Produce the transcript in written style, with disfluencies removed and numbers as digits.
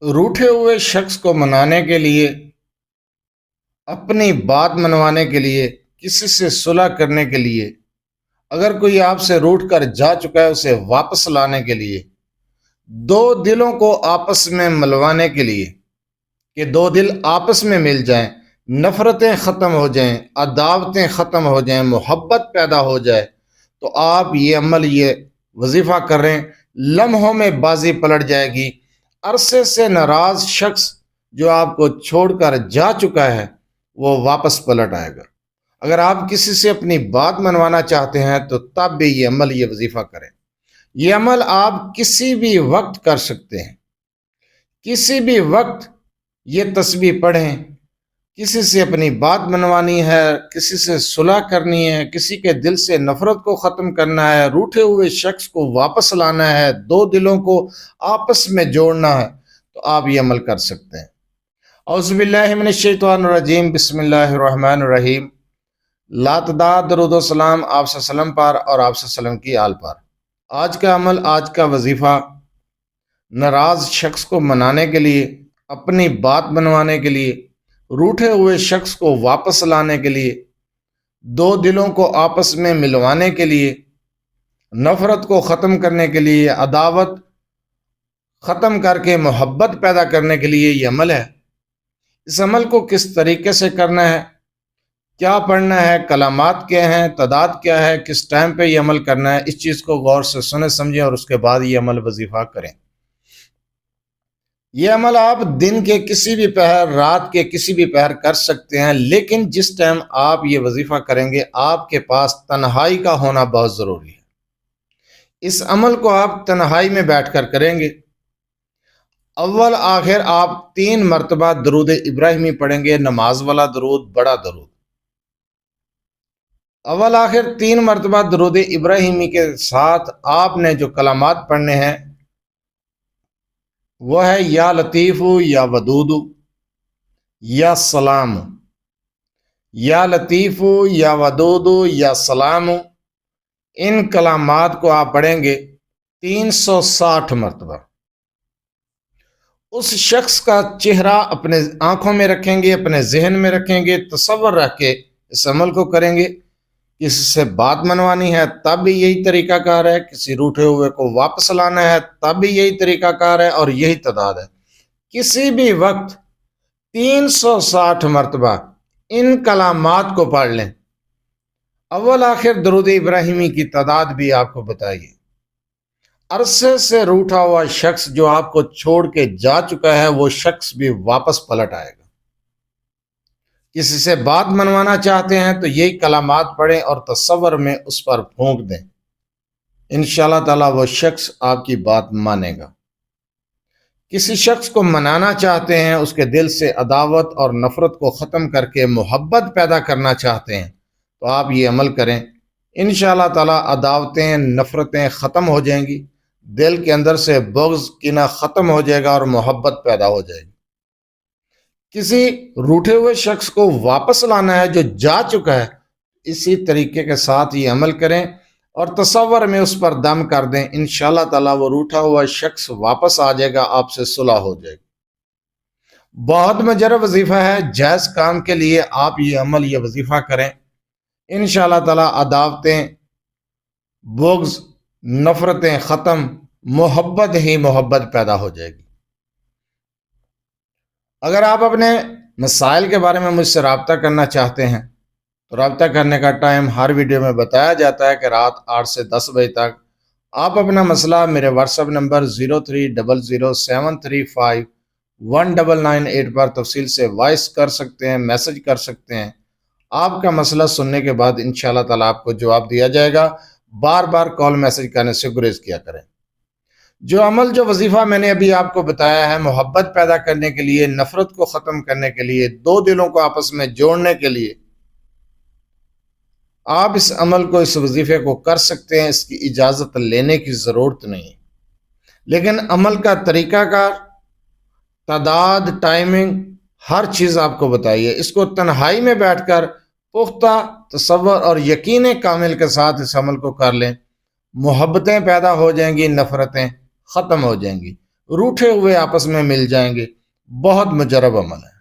रूठे हुए शख्स को मनाने के लिए, अपनी बात मनवाने के लिए, किसी से सुलह करने के लिए, अगर कोई आपसे रूठ कर जा चुका है उसे वापस लाने के लिए, दो दिलों को आपस में मिलवाने के लिए कि दो दिल आपस में मिल जाएं, नफरतें ख़त्म हो जाएं, अदावतें ख़त्म हो जाएं, मोहब्बत पैदा हो जाए, तो आप ये अमल, ये वजीफ़ा कर रहे हैं, लम्हों में बाजी पलट जाएगी। अरसे से नाराज़ शख्स जो आपको छोड़कर जा चुका है वो वापस पलट आएगा। अगर आप किसी से अपनी बात मनवाना चाहते हैं तो तब भी ये अमल, ये वजीफ़ा करें। ये अमल आप किसी भी वक्त कर सकते हैं, किसी भी वक्त ये तस्बीह पढ़ें। किसी से अपनी बात मनवानी है, किसी से सुलह करनी है, किसी के दिल से नफरत को ख़त्म करना है, रूठे हुए शख्स को वापस लाना है, दो दिलों को आपस में जोड़ना है, तो आप ये अमल कर सकते हैं। औज़ुबिल्लाहि मिनश्शैतानिर्रजीम, बिस्मिल्लाहिर्रहमानिर्रहीम। लातदाद दरूद सलाम आप सल्लम पर और आप सल्लम की आल पर। आज का अमल, आज का वजीफ़ा, नाराज़ शख्स को मनाने के लिए, अपनी बात मनवाने के लिए, रूठे हुए शख्स को वापस लाने के लिए, दो दिलों को आपस में मिलवाने के लिए, नफरत को ख़त्म करने के लिए, अदावत ख़त्म करके मोहब्बत पैदा करने के लिए ये अमल है। इस अमल को किस तरीके से करना है, क्या पढ़ना है, कलामात क्या हैं, तादाद क्या है, किस टाइम पे ये अमल करना है, इस चीज़ को गौर से सुने समझें और उसके बाद ये अमल वजीफ़ा करें। ये अमल आप दिन के किसी भी पहर, रात के किसी भी पहर कर सकते हैं, लेकिन जिस टाइम आप ये वजीफ़ा करेंगे आपके पास तन्हाई का होना बहुत ज़रूरी है। इस अमल को आप तन्हाई में बैठकर करेंगे। अव्वल आखिर आप 3 मरतबा दरूद इब्राहिमी पढ़ेंगे, नमाज वाला दरूद, बड़ा दरूद। अव्वल आखिर 3 मरतबा दरूद इब्राहिमी के साथ आपने जो कलामात पढ़ने हैं वह है या लतीफ़ु या वदूदु या सलाम, या लतीफ़ु या वदूदु या सलाम। इन कलामात को आप पढ़ेंगे 360 मरतबा। उस शख्स का चेहरा अपने आंखों में रखेंगे, अपने जहन में रखेंगे, तसव्वुर रख के इस अमल को करेंगे। किसी से बात मनवानी है तब भी यही तरीकाकार है, किसी रूठे हुए को वापस लाना है तब भी यही तरीकाकार है और यही तादाद है। किसी भी वक्त 360 मरतबा इन कलामात को पढ़ लें। अव्वल आखिर दरूद इब्राहिमी की तादाद भी आपको बताइए। अरसे से रूठा हुआ शख्स जो आपको छोड़ के जा चुका है वो शख्स भी वापस पलट आएगा। किसी से बात मनवाना चाहते हैं तो यही कलामात पढ़ें और तसव्वुर में उस पर फूंक दें। इंशाअल्लाह ताला वो शख्स आपकी बात मानेगा। किसी शख्स को मनाना चाहते हैं, उसके दिल से अदावत और नफरत को ख़त्म करके मोहब्बत पैदा करना चाहते हैं तो आप ये अमल करें। इंशाअल्लाह ताला अदावतें, नफरतें ख़त्म हो जाएंगी, दिल के अंदर से बुग़्ज़, कीना ख़त्म हो जाएगा और मोहब्बत पैदा हो जाएगी। किसी रूठे हुए शख्स को वापस लाना है जो जा चुका है, इसी तरीके के साथ ये अमल करें और तसव्वुर में उस पर दम कर दें। इंशाअल्लाह ताला वो रूठा हुआ शख्स वापस आ जाएगा, आपसे सुलह हो जाएगी। बहुत मुजर्रब वजीफ़ा है, जायज़ काम के लिए आप ये अमल, ये वजीफ़ा करें। इंशाअल्लाह ताला अदावतें, बुग़्ज़, नफरतें ख़त्म, मोहब्बत ही मोहब्बत पैदा हो जाएगी। अगर आप अपने मसाइल के बारे में मुझसे रब्ता करना चाहते हैं तो रब्ता करने का टाइम हर वीडियो में बताया जाता है कि रात 8 से 10 बजे तक आप अपना मसला मेरे व्हाट्सएप नंबर 030073519998 पर तफसील से वॉइस कर सकते हैं, मैसेज कर सकते हैं। आपका मसला सुनने के बाद इंशाअल्लाह ताला आपको जवाब दिया जाएगा। बार बार कॉल मैसेज करने से गुरेज किया करें। जो अमल, जो वजीफ़ा मैंने अभी आपको बताया है, मोहब्बत पैदा करने के लिए, नफरत को ख़त्म करने के लिए, दो दिलों को आपस में जोड़ने के लिए, आप इस अमल को, इस वजीफ़े को कर सकते हैं। इसकी इजाज़त लेने की ज़रूरत नहीं, लेकिन अमल का तरीक़ाकार, तादाद, टाइमिंग, हर चीज़ आपको बताइए। इसको तन्हाई में बैठकर पुख्ता तसव्वुर और यकीन कामिल के साथ इस अमल को कर लें, मोहब्बतें पैदा हो जाएंगी, नफ़रतें ख़त्म हो जाएंगी। रूठे हुए आपस में मिल जाएंगे। बहुत मुजरब अमल है।